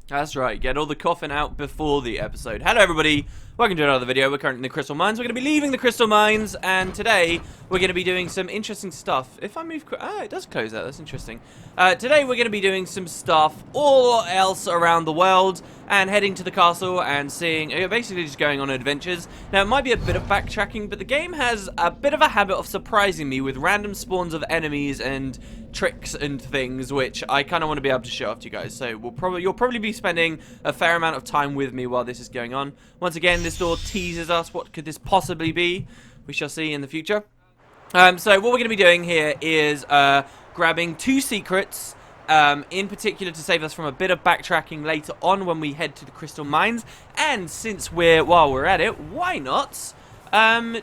That's right, get all the coughing out before the episode. Hello everybody, welcome to another video. We're currently in the Crystal Mines. We're going to be leaving the Crystal Mines, and today we're going to be doing some interesting stuff. If I move... it does close out, that's interesting. Today we're going to be doing some stuff all else around the world, and heading to the castle and seeing... basically just going on adventures. Now, it might be a bit of backtracking, but the game has a bit of a habit of surprising me with random spawns of enemies and tricks and things, which I kind of want to be able to show off to you guys. So you'll probably be spending a fair amount of time with me while this is going on. Once again, this door teases us. What could this possibly be? We shall see in the future. So what we're going to be doing here is grabbing 2 secrets, in particular to save us from a bit of backtracking later on when we head to the Crystal Mines. And since while we're at it, why not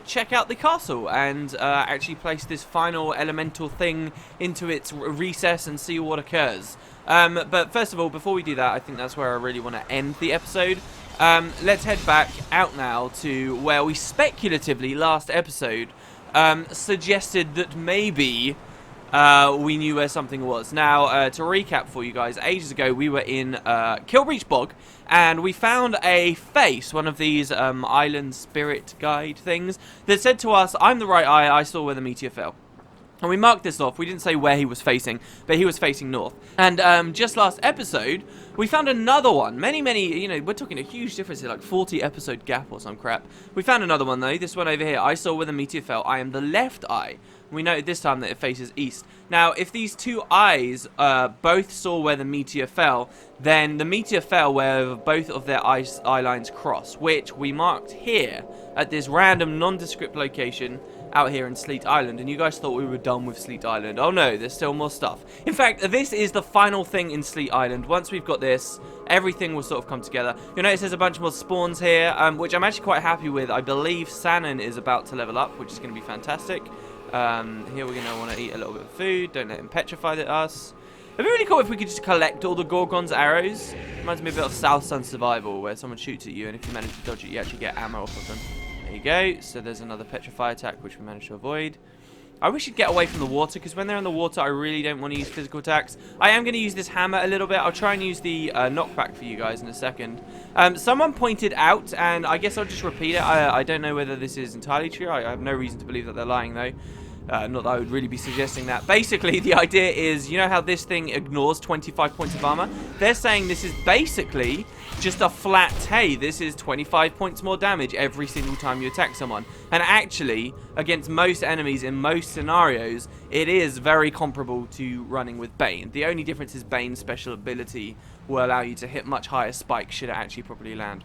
check out the castle and actually place this final elemental thing into its recess and see what occurs. But first of all, before we do that, I think that's where I really want to end the episode. Let's head back out now to where we speculatively last episode suggested that maybe we knew where something was. Now, to recap for you guys, ages ago we were in Kilbreach Bog, and we found a face, one of these island spirit guide things, that said to us, "I'm the right eye, I saw where the meteor fell." And we marked this off. We didn't say where he was facing, but he was facing north. And just last episode, we found another one. Many, we're talking a huge difference here, like 40 episode gap or some crap. We found another one though, this one over here. I saw where the meteor fell. I am the left eye. We noted this time that it faces east. Now, if these 2 eyes both saw where the meteor fell, then the meteor fell where both of their eye lines cross, which we marked here at this random nondescript location out here in Sleet Island. And you guys thought we were done with Sleet Island. Oh no, there's still more stuff. In fact, this is the final thing in Sleet Island. Once we've got this, everything will sort of come together. You'll notice there's a bunch more spawns here, which I'm actually quite happy with. I believe Sannon is about to level up, which is going to be fantastic. Here we're going to want to eat a little bit of food. Don't let him petrify us. It'd be really cool if we could just collect all the Gorgon's arrows. Reminds me a bit of South Sun Survival, where someone shoots at you, and if you manage to dodge it, you actually get ammo off of them. There you go. So there's another petrify attack, which we managed to avoid. I wish you'd get away from the water, because when they're in the water, I really don't want to use physical attacks. I am going to use this hammer a little bit. I'll try and use the knockback for you guys in a second. Someone pointed out, and I guess I'll just repeat it. I don't know whether this is entirely true. I have no reason to believe that they're lying, though. Not that I would really be suggesting that. Basically, the idea is, you know how this thing ignores 25 points of armor? They're saying this is basically just a flat, hey, this is 25 points more damage every single time you attack someone. And actually, against most enemies in most scenarios, it is very comparable to running with Bane. The only difference is Bane's special ability will allow you to hit much higher spikes should it actually properly land.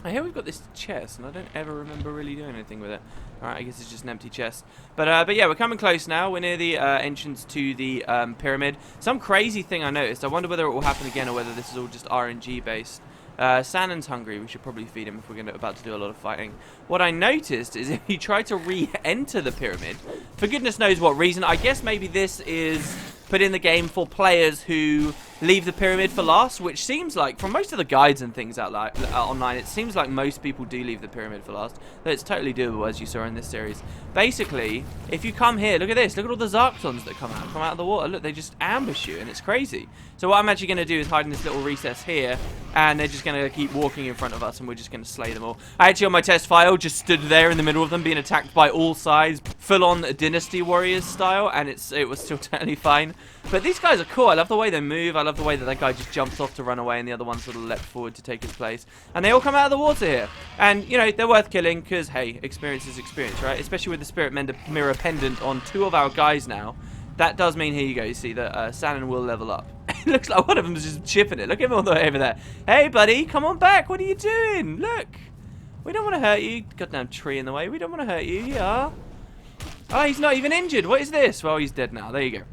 I hear we've got this chest, and I don't ever remember really doing anything with it. Alright, I guess it's just an empty chest. But yeah, we're coming close now. We're near the entrance to the pyramid. Some crazy thing I noticed. I wonder whether it will happen again or whether this is all just RNG based. Sannon's hungry. We should probably feed him if we're about to do a lot of fighting. What I noticed is if you try to re-enter the pyramid, for goodness knows what reason, I guess maybe this is put in the game for players who leave the pyramid for last, which seems like, from most of the guides and things out online, it seems like most people do leave the pyramid for last. Though it's totally doable, as you saw in this series. Basically, if you come here, look at this. Look at all the Zarktons that come out of the water. Look, they just ambush you, and it's crazy. So what I'm actually going to do is hide in this little recess here, and they're just going to keep walking in front of us, and we're just going to slay them all. I actually, on my test file, just stood there in the middle of them, being attacked by all sides, full-on Dynasty Warriors style, and it was still totally fine. But these guys are cool. I love the way they move. I love the way that guy just jumps off to run away and the other one sort of leapt forward to take his place. And they all come out of the water here. And, you know, they're worth killing because, hey, experience is experience, right? Especially with the Spirit Mirror pendant on 2 of our guys now. That does mean, here you go, you see that Sannon will level up. It looks like one of them is just chipping it. Look at him all the way over there. Hey, buddy, come on back. What are you doing? Look. We don't want to hurt you. Goddamn tree in the way. We don't want to hurt you. Yeah. Oh, he's not even injured. What is this? Well, he's dead now. There you go.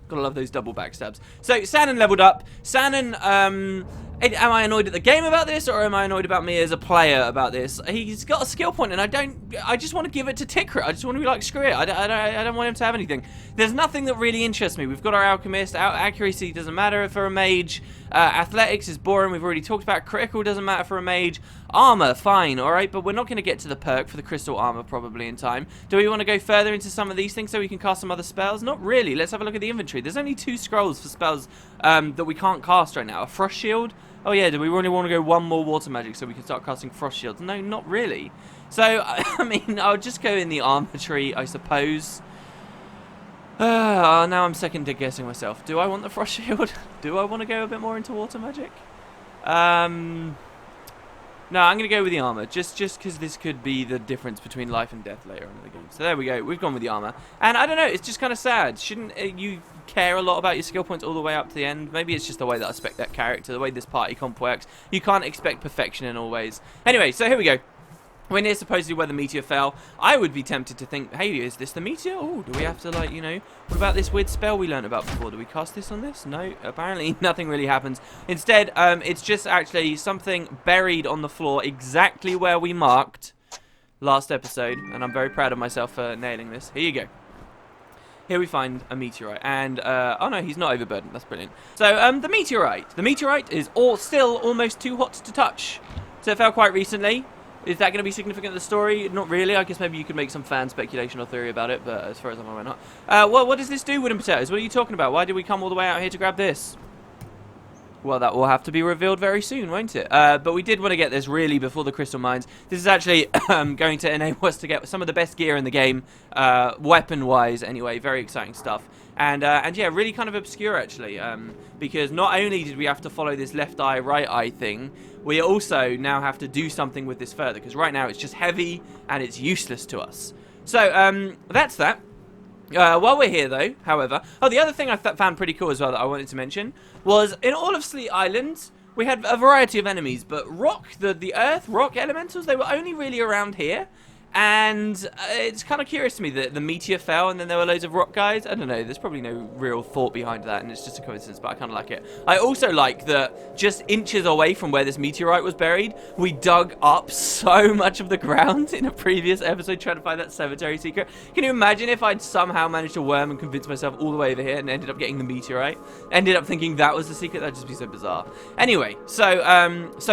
Gotta love those double backstabs. So, Sannon leveled up. Sannon Am I annoyed at the game about this, or am I annoyed about me as a player about this? He's got a skill point, and I just want to give it to Tikrit. I just want to be like, screw it. I don't want him to have anything. There's nothing that really interests me. We've got our Alchemist. Our accuracy doesn't matter for a mage. Athletics is boring. We've already talked about critical doesn't matter for a mage. Armor, fine, alright, but we're not going to get to the perk for the crystal armor probably in time. Do we want to go further into some of these things so we can cast some other spells? Not really. Let's have a look at the inventory. There's only 2 scrolls for spells that we can't cast right now. A Frost Shield. Oh yeah, do we really want to go 1 more water magic so we can start casting Frost Shields? No, not really. So, I mean, I'll just go in the armor tree, I suppose. Now I'm second guessing myself. Do I want the Frost Shield? Do I want to go a bit more into water magic? No, I'm going to go with the armor, just because this could be the difference between life and death later on in the game. So there we go, we've gone with the armor. And I don't know, it's just kind of sad. Shouldn't you care a lot about your skill points all the way up to the end? Maybe it's just the way that I spec that character, the way this party comp works. You can't expect perfection in all ways. Anyway, so here we go. We're near supposedly where the meteor fell. I would be tempted to think, hey, is this the meteor? Oh, do we have to, like, you know, what about this weird spell we learned about before? Do we cast this on this? No, apparently nothing really happens. Instead, it's just actually something buried on the floor exactly where we marked last episode. And I'm very proud of myself for nailing this. Here you go. Here we find a meteorite, and, oh no, he's not overburdened, that's brilliant. So, the meteorite is still almost too hot to touch. So it fell quite recently. Is that going to be significant to the story? Not really. I guess maybe you could make some fan speculation or theory about it, but as far as I'm aware, not. Well, what does this do, Wooden Potatoes? What are you talking about? Why did we come all the way out here to grab this? Well, that will have to be revealed very soon, won't it? But we did want to get this really before the crystal mines. This is actually going to enable us to get some of the best gear in the game, weapon-wise anyway. Very exciting stuff. And yeah, really kind of obscure actually, because not only did we have to follow this left eye, right eye thing, we also now have to do something with this further, because right now it's just heavy and it's useless to us. So that's that. While we're here, though, however... Oh, the other thing I found pretty cool as well that I wanted to mention was in all of Sleet Island, we had a variety of enemies, but the earth, rock elementals, they were only really around here. And it's kind of curious to me that the meteor fell and then there were loads of rock guys. I don't know, there's probably no real thought behind that and it's just a coincidence, but I kind of like it. I also like that just inches away from where this meteorite was buried, we dug up so much of the ground in a previous episode trying to find that cemetery secret. Can you imagine if I'd somehow managed to worm and convince myself all the way over here and ended up getting the meteorite? Ended up thinking that was the secret? That'd just be so bizarre. Anyway, so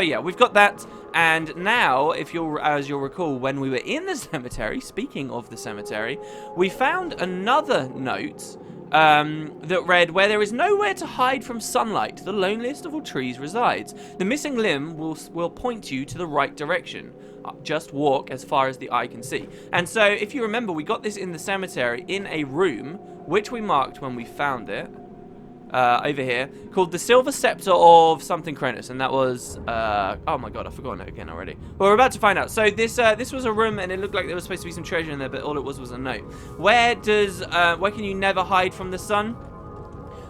yeah, we've got that. And now, as you'll recall, when we were in the cemetery, speaking of the cemetery, we found another note that read, where there is nowhere to hide from sunlight, the loneliest of all trees resides. The missing limb will point you to the right direction. Just walk as far as the eye can see. And so, if you remember, we got this in the cemetery in a room, which we marked when we found it. Over here, called the Silver Scepter of something Cronus, and that was, oh my god, I've forgotten it again already. Well, we're about to find out. So this was a room, and it looked like there was supposed to be some treasure in there, but all it was a note. Where can you never hide from the sun?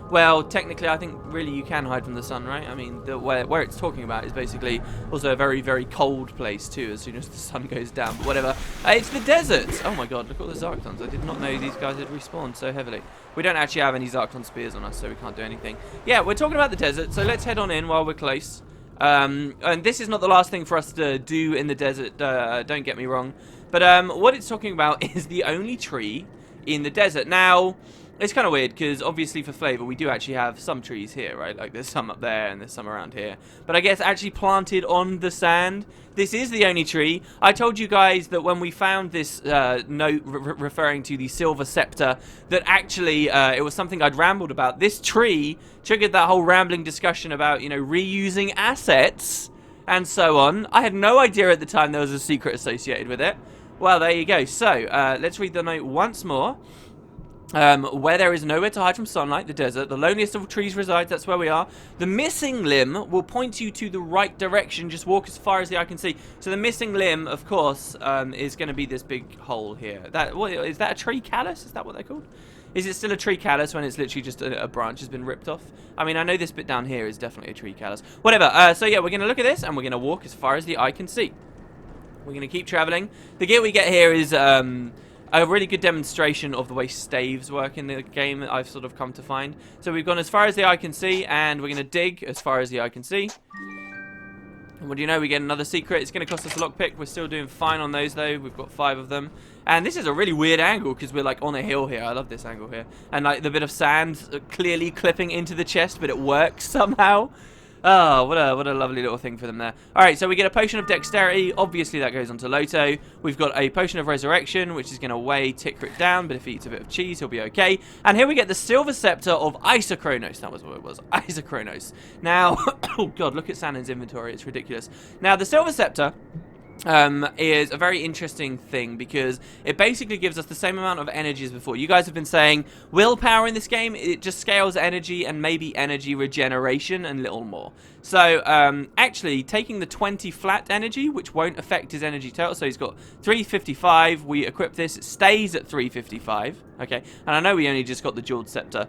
Well, technically, I think really you can hide from the sun, right? I mean, where it's talking about is basically also a very, very cold place too, as soon as the sun goes down. But whatever. It's the desert. Oh my god, look at all the Zarktons. I did not know these guys had respawned so heavily. We don't actually have any Zarkton spears on us, so we can't do anything. Yeah, we're talking about the desert, so let's head on in while we're close. And this is not the last thing for us to do in the desert, don't get me wrong. But what it's talking about is the only tree in the desert. Now, it's kind of weird, because obviously for flavor, we do actually have some trees here, right? Like, there's some up there, and there's some around here. But I guess actually planted on the sand, this is the only tree. I told you guys that when we found this note referring to the Silver Scepter, that actually it was something I'd rambled about. This tree triggered that whole rambling discussion about, you know, reusing assets and so on. I had no idea at the time there was a secret associated with it. Well, there you go. So, let's read the note once more. Where there is nowhere to hide from sunlight, the desert, the loneliest of trees resides, that's where we are. The missing limb will point you to the right direction, just walk as far as the eye can see. So the missing limb, of course, is going to be this big hole here. Is that a tree callus? Is that what they're called? Is it still a tree callus when it's literally just a branch has been ripped off? I mean, I know this bit down here is definitely a tree callus. Whatever, so yeah, we're going to look at this, and we're going to walk as far as the eye can see. We're going to keep traveling. The gear we get here is, a really good demonstration of the way staves work in the game that I've sort of come to find. So we've gone as far as the eye can see, and we're going to dig as far as the eye can see. And what do you know, we get another secret. It's going to cost us a lockpick. We're still doing fine on those, though. We've got 5 of them. And this is a really weird angle, because we're, like, on a hill here. I love this angle here. And, like, the bit of sand clearly clipping into the chest, but it works somehow. Oh, what a lovely little thing for them there. Alright, so we get a potion of dexterity. Obviously, that goes on to Loto. We've got a potion of resurrection, which is going to weigh Tickrick down, but if he eats a bit of cheese, he'll be okay. And here we get the silver scepter of Isochronos. That was what it was. Isochronos. Now, oh god, look at Sanon's inventory. It's ridiculous. Now, the silver scepter is a very interesting thing, because it basically gives us the same amount of energy as before. You guys have been saying willpower in this game, it just scales energy and maybe energy regeneration and little more. So actually taking the 20 flat energy, which won't affect his energy total, so he's got 355, we equip this, it stays at 355, okay, and I know we only just got the jeweled scepter.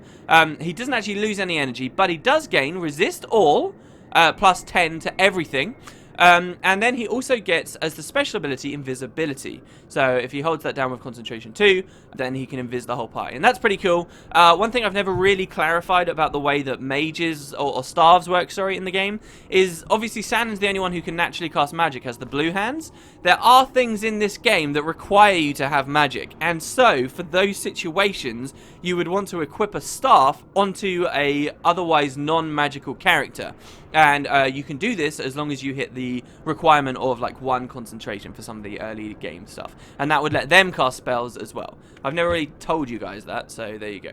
He doesn't actually lose any energy, but he does gain resist all, plus 10 to everything. And then he also gets, as the special ability, invisibility. So if he holds that down with concentration 2, then he can invis the whole party. And that's pretty cool. One thing I've never really clarified about the way that mages, or staves work, in the game, is obviously Sanon's the only one who can naturally cast magic, has the blue hands. There are things in this game that require you to have magic. And so, for those situations, you would want to equip a staff onto a otherwise non-magical character. And you can do this as long as you hit the requirement of like 1 concentration for some of the early game stuff. And that would let them cast spells as well. I've never really told you guys that, so there you go.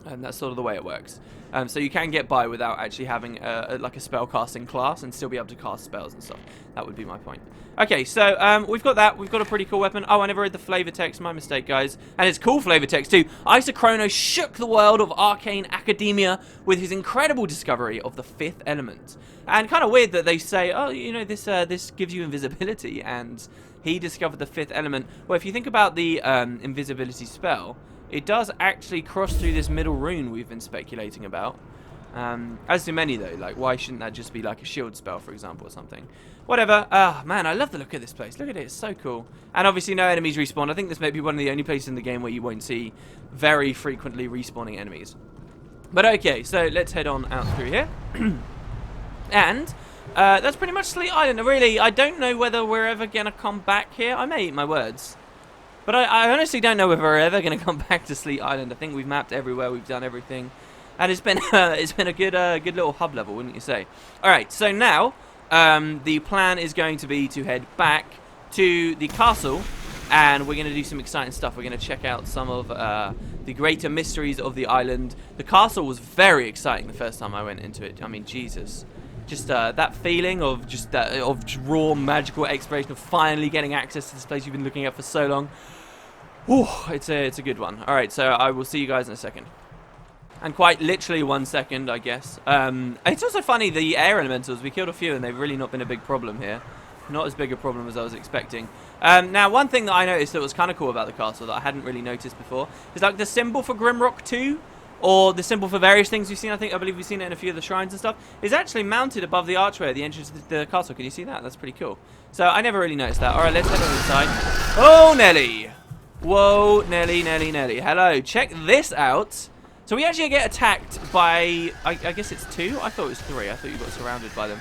And that's sort of the way it works. So you can get by without actually having like a spell casting class and still be able to cast spells and stuff. That would be my point. Okay, so we've got that. We've got a pretty cool weapon. Oh, I never read the flavor text. My mistake, guys. And it's cool flavor text too. Isochronos shook the world of arcane academia with his incredible discovery of the 5th element. And kind of weird that they say, oh, you know, this gives you invisibility, and he discovered the 5th element. Well, if you think about the invisibility spell, it does actually cross through this middle rune we've been speculating about. As do many, though. Like, why shouldn't that just be like a shield spell, for example, or something? Whatever. Ah, man, I love the look of this place. Look at it. It's so cool. And obviously no enemies respawn. I think this may be one of the only places in the game where you won't see very frequently respawning enemies. But okay, so let's head on out through here. And that's pretty much Sleet Island. Really, I don't know whether we're ever going to come back here. I may eat my words. But I honestly don't know if we're ever going to come back to Sleet Island. I think we've mapped everywhere. We've done everything. And it's been a good little hub level, wouldn't you say? Alright, so now the plan is going to be to head back to the castle, and we're going to do some exciting stuff. We're going to check out some of the greater mysteries of the island. The castle was very exciting the first time I went into it. I mean, Jesus. Just that feeling of just of raw magical exploration, of finally getting access to this place you've been looking at for so long. Ooh, it's a good one. Alright, so I will see you guys in a second. And quite literally 1 second, I guess. It's also funny, the air elementals, we killed a few and they've really not been a big problem here. Not as big a problem as I was expecting. Now, one thing that I noticed that was kind of cool about the castle that I hadn't really noticed before is like the symbol for Grimrock 2, or the symbol for various things we've seen. I believe we've seen it in a few of the shrines and stuff, is actually mounted above the archway at the entrance to the castle. Can you see that? That's pretty cool. So I never really noticed that. Alright, let's head on inside. Oh, Nelly! Whoa, Nelly, Nelly, Nelly. Hello, check this out. So we actually get attacked by, I guess it's 2? I thought it was 3. I thought you got surrounded by them.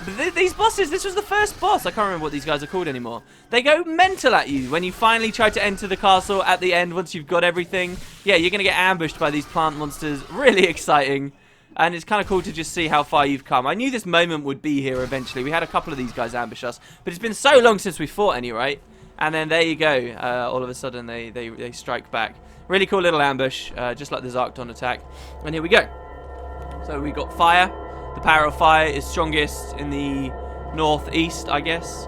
But these bosses, this was the first boss. I can't remember what these guys are called anymore. They go mental at you when you finally try to enter the castle at the end once you've got everything. Yeah, you're going to get ambushed by these plant monsters. Really exciting. And it's kind of cool to just see how far you've come. I knew this moment would be here eventually. We had a couple of these guys ambush us. But it's been so long since we fought any, right? And then there you go. All of a sudden, they strike back. Really cool little ambush, just like the Zarkton attack. And here we go. So we got fire. The power of fire is strongest in the northeast, I guess.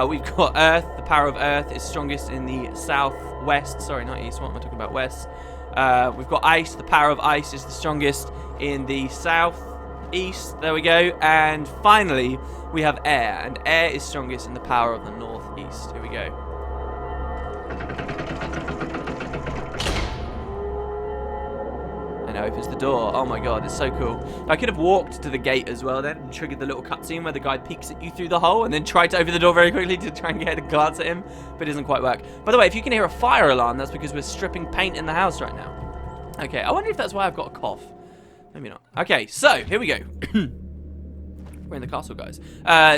We've got earth. The power of earth is strongest in the southwest. Sorry, not east. What am I talking about? West. We've got ice. The power of ice is the strongest in the southeast. There we go. And finally, we have air. And air is strongest in the power of the northeast. Here we go. And it opens the door. Oh my god, it's so cool. I could have walked to the gate as well then and triggered the little cutscene where the guy peeks at you through the hole and then tried to open the door very quickly to try and get a glance at him, but it doesn't quite work. By the way, if you can hear a fire alarm, that's because we're stripping paint in the house right now. Okay, I wonder if that's why I've got a cough. Maybe not. Okay, so here we go. We're in the castle, guys.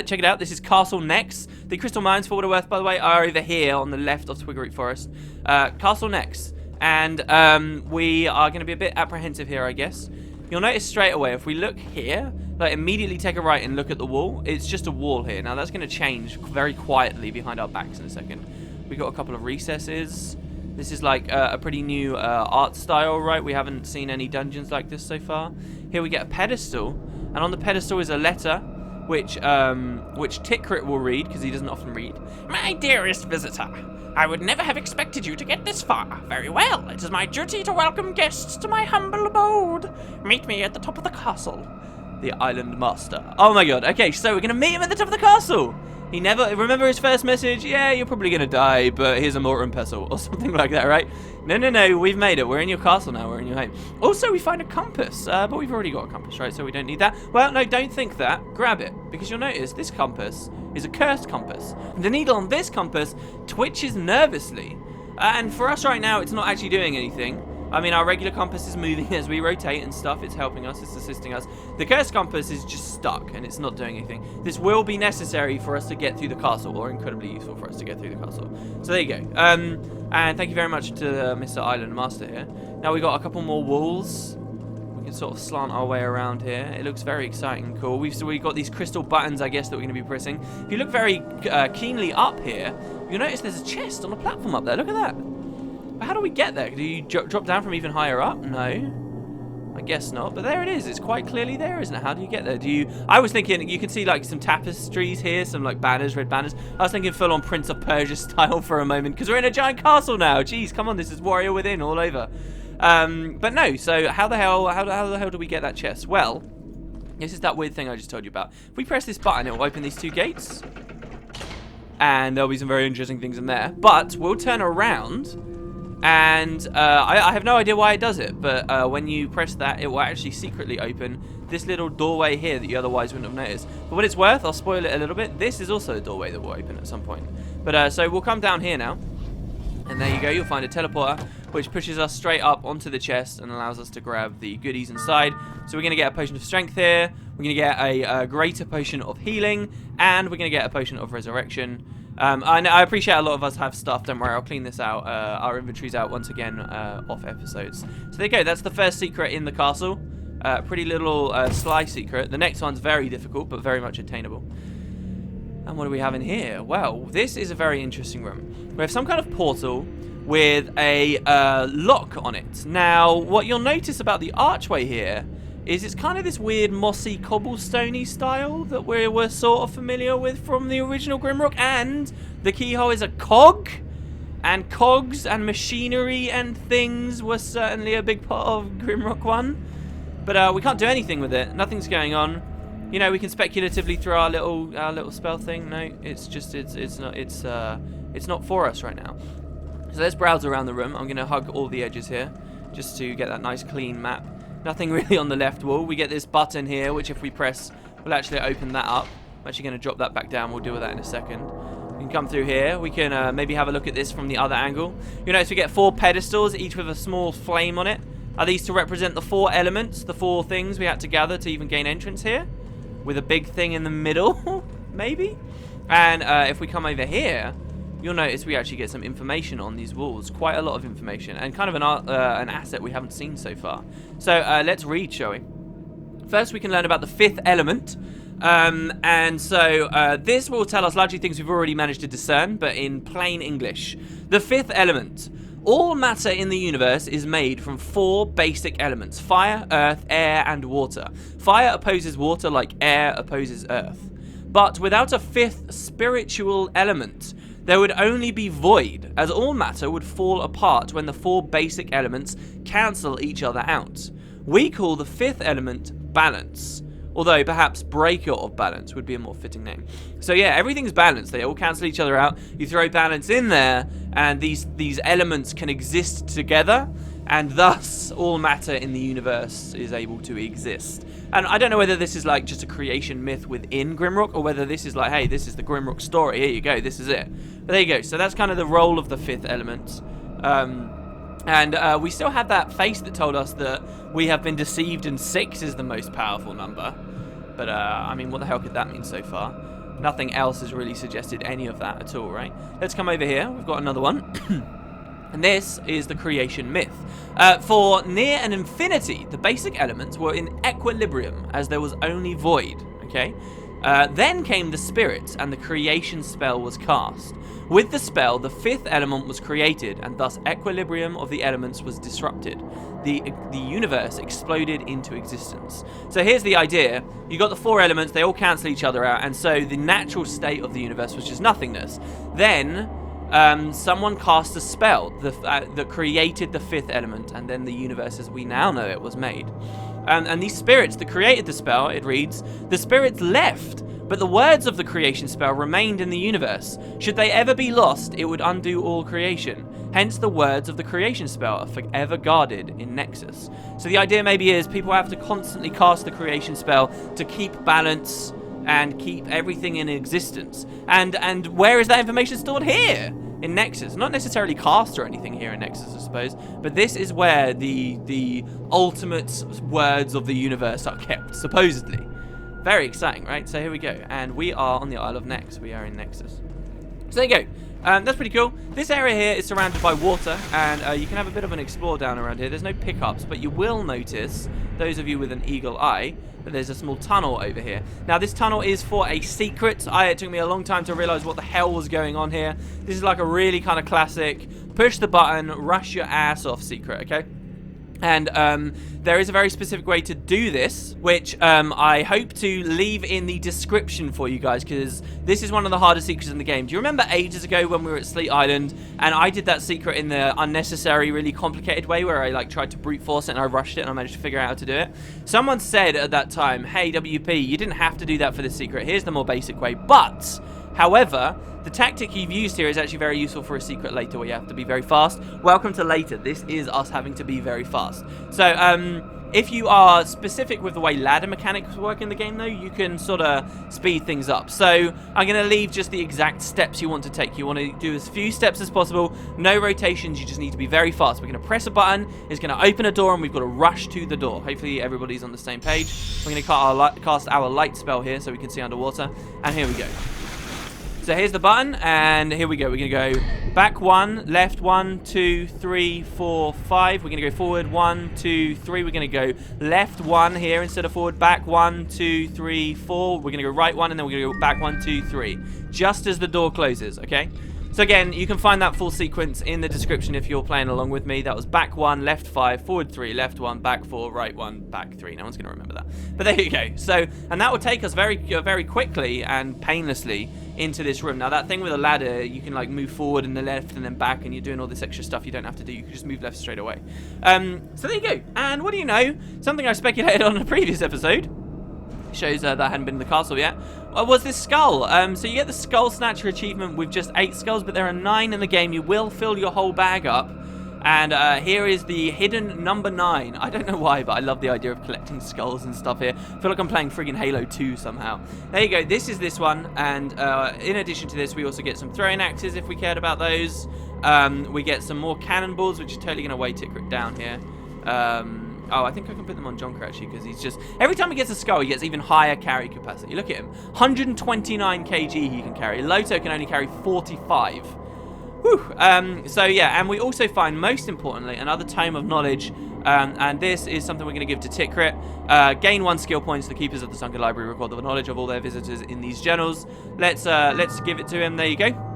Check it out. This is Castle Nex. The crystal mines for what they're worth, by the way, are over here on the left of Twiggeroot Forest. Castle Nex. And we are going to be a bit apprehensive here, I guess. You'll notice straight away, if we look here, like immediately take a right and look at the wall, it's just a wall here. Now, that's going to change very quietly behind our backs in a second. We've got a couple of recesses. This is like a pretty new art style, right? We haven't seen any dungeons like this so far. Here we get a pedestal, and on the pedestal is a letter, which Tikrit will read, because he doesn't often read. My dearest visitor, I would never have expected you to get this far. Very well, it is my duty to welcome guests to my humble abode. Meet me at the top of the castle. The Island Master. Oh my god, okay, so we're going to meet him at the top of the castle. He never, remember his first message? Yeah, you're probably going to die, but here's a mortar and pestle, or something like that, right? No, we've made it. We're in your castle now. We're in your home. Also, we find a compass, but we've already got a compass, right? So we don't need that. Well, no, don't think that. Grab it, because you'll notice this compass is a cursed compass. The needle on this compass twitches nervously. And for us right now, it's not actually doing anything. I mean, our regular compass is moving as we rotate and stuff. It's helping us. It's assisting us. The cursed compass is just stuck, and it's not doing anything. This will be necessary for us to get through the castle, or incredibly useful for us to get through the castle. So there you go. And thank you very much to Mr. Island Master here. Now we've got a couple more walls. We can sort of slant our way around here. It looks very exciting and cool. We've got these crystal buttons, I guess, that we're going to be pressing. If you look very keenly up here, you'll notice there's a chest on a platform up there. Look at that. How do we get there? Do you drop down from even higher up? No. I guess not. But there it is. It's quite clearly there, isn't it? How do you get there? I was thinking you can see like some tapestries here, some like banners, red banners. I was thinking full on Prince of Persia style for a moment because we're in a giant castle now. Jeez, come on, this is Warrior Within all over. But no. So how the hell do we get that chest? Well, this is that weird thing I just told you about. If we press this button, it will open these two gates, and there'll be some very interesting things in there. But we'll turn around. And I have no idea why it does it, but when you press that, it will actually secretly open this little doorway here that you otherwise wouldn't have noticed. But what it's worth, I'll spoil it a little bit, this is also a doorway that will open at some point. But so we'll come down here now, and there you go, you'll find a teleporter, which pushes us straight up onto the chest and allows us to grab the goodies inside. So we're going to get a potion of strength here, we're going to get a greater potion of healing, and we're going to get a potion of resurrection. I appreciate a lot of us have stuff. Don't worry, I'll clean this out. Our inventory's out once again off episodes. So there you go. That's the first secret in the castle. Pretty little sly secret. The next one's very difficult, but very much attainable. And what do we have in here? Well, this is a very interesting room. We have some kind of portal with a lock on it. Now, what you'll notice about the archway here is it's kind of this weird mossy cobblestoney style that we're sort of familiar with from the original Grimrock, and the keyhole is a cog, and cogs and machinery and things were certainly a big part of Grimrock 1, but we can't do anything with it. Nothing's going on. You know, we can speculatively throw our little spell thing. No, it's just it's not for us right now. So let's browse around the room. I'm gonna hug all the edges here just to get that nice clean map. Nothing really on the left wall. We get this button here, which if we press, will actually open that up. I'm actually going to drop that back down. We'll deal with that in a second. We can come through here. We can maybe have a look at this from the other angle. You'll notice we get 4 pedestals, each with a small flame on it. Are these to represent the 4 elements, the 4 things we had to gather to even gain entrance here? With a big thing in the middle, maybe? And if we come over here, you'll notice we actually get some information on these walls. Quite a lot of information, and kind of an asset we haven't seen so far. So let's read, shall we? First, we can learn about the 5th element. And so this will tell us largely things we've already managed to discern, but in plain English. The 5th element. All matter in the universe is made from 4 basic elements: fire, earth, air, and water. Fire opposes water like air opposes earth. But without a 5th spiritual element, there would only be void, as all matter would fall apart when the 4 basic elements cancel each other out. We call the 5th element balance, although perhaps breaker of balance would be a more fitting name. So yeah, everything's balanced. They all cancel each other out. You throw balance in there, and these elements can exist together. and thus all matter in the universe is able to exist. And I don't know whether this is like just a creation myth within Grimrock, or whether this is like, hey, this is the Grimrock story, here you go, this is it. But there you go, so that's kind of the role of the fifth element. And we still have that face that told us that we have been deceived and 6 is the most powerful number. But, I mean, what the hell could that mean so far? Nothing else has really suggested any of that at all, right? Let's come over here. We've got another one. And this is the creation myth. For near an infinity, the basic elements were in equilibrium, as there was only void, okay? Then came the spirits, and the creation spell was cast. With the spell, the fifth element was created, and thus equilibrium of the elements was disrupted. The universe exploded into existence. So here's the idea. You got the 4 elements, they all cancel each other out, and so the natural state of the universe was just nothingness. Then someone cast a spell that created the 5th element, and then the universe as we now know it was made. And these spirits that created the spell, it reads, the spirits left, but the words of the creation spell remained in the universe. Should they ever be lost, it would undo all creation. Hence the words of the creation spell are forever guarded in Nexus. So the idea maybe is people have to constantly cast the creation spell to keep balance and keep everything in existence. And where is that information stored? Here in Nexus. Not necessarily cast or anything here in Nexus, I suppose, but this is where the ultimate words of the universe are kept, supposedly. Very exciting, right? So here we go, and we are on the Isle of Nex. We are in Nexus. So there you go. That's pretty cool. This area here is surrounded by water, and you can have a bit of an explore down around here. There's no pickups, but you will notice, those of you with an eagle eye, that there's a small tunnel over here. Now, this tunnel is for a secret. It took me a long time to realize what the hell was going on here. This is like a really kind of classic push the button, rush your ass off secret, okay? And there is a very specific way to do this, which I hope to leave in the description for you guys, because this is one of the hardest secrets in the game. Do you remember ages ago when we were at Sleet Island, and I did that secret in the unnecessary, really complicated way, where I like tried to brute force it and I rushed it and I managed to figure out how to do it? Someone said at that time, hey, WP, you didn't have to do that for this secret. Here's the more basic way. But, however, the tactic you've used here is actually very useful for a secret later where you have to be very fast. Welcome to later. This is us having to be very fast. So, if you are specific with the way ladder mechanics work in the game, though, you can sort of speed things up. So, I'm going to leave just the exact steps you want to take. You want to do as few steps as possible. No rotations. You just need to be very fast. We're going to press a button. It's going to open a door, and we've got to rush to the door. Hopefully, everybody's on the same page. We're going to cast our light spell here so we can see underwater. And here we go. So here's the button, and here we go. We're going to go back 1, left 1, 2, 3, 4, 5. We're going to go forward 1, 2, 3. We're going to go left 1 here instead of forward. Back 1, 2, 3, 4. We're going to go right 1, and then we're going to go back 1, 2, 3. Just as the door closes, okay? So again, you can find that full sequence in the description if you're playing along with me. That was back 1, left 5, forward 3, left 1, back 4, right 1, back 3. No one's going to remember that. But there you go. So, and that will take us very, very quickly and painlessly into this room. Now, that thing with a ladder, you can like move forward and then left and then back, and you're doing all this extra stuff you don't have to do. You can just move left straight away. So there you go. And what do you know? Something I speculated on in a previous episode. Shows that I hadn't been in the castle yet. Was this skull? So you get the Skull Snatcher achievement with just 8 skulls, but there are 9 in the game. You will fill your whole bag up. And here is the hidden number 9. I don't know why, but I love the idea of collecting skulls and stuff here. I feel like I'm playing friggin' Halo 2 somehow. There you go. This is this one. And in addition to this, we also get some throwing axes if we cared about those. We get some more cannonballs, which is totally going to weigh Tikrit down here. Oh, I think I can put them on Jonker, actually, because he's just... Every time he gets a skull, he gets even higher carry capacity. Look at him. 129 kg he can carry. Loto can only carry 45. Whew. So, yeah, and we also find, most importantly, another Tome of Knowledge, and this is something we're going to give to Tikrit. Gain 1 skill points. The Keepers of the Sunken Library record the knowledge of all their visitors in these journals. Let's give it to him. There you go.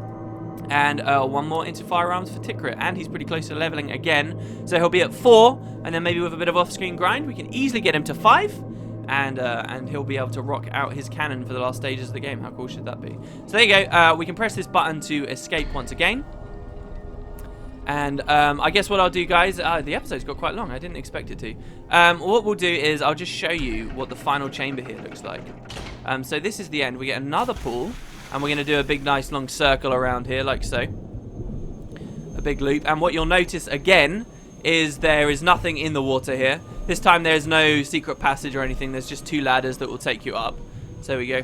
And 1 more into firearms for Tikrit, and he's pretty close to leveling again, so he'll be at 4, and then maybe with a bit of off-screen grind we can easily get him to 5, and he'll be able to rock out his cannon for the last stages of the game. How cool should that be? So there you go. We can press this button to escape once again, and I guess what I'll do, guys, the episode's got quite long. I didn't expect it to. What we'll do is I'll just show you what the final chamber here looks like. So this is the end. We get another pool. And we're going to do a big, nice, long circle around here, like so. A big loop. And what you'll notice, again, is there is nothing in the water here. This time there is no secret passage or anything. There's just 2 ladders that will take you up. So there we go.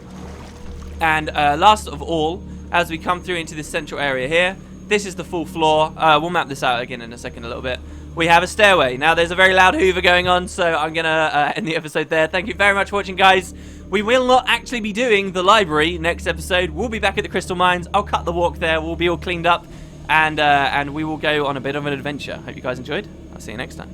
And last of all, as we come through into this central area here, this is the full floor. We'll map this out again in a second a little bit. We have a stairway. Now there's a very loud hoover going on, so I'm going to end the episode there. Thank you very much for watching, guys. We will not actually be doing the library next episode. We'll be back at the crystal mines. I'll cut the walk there. We'll be all cleaned up, and we will go on a bit of an adventure. Hope you guys enjoyed. I'll see you next time.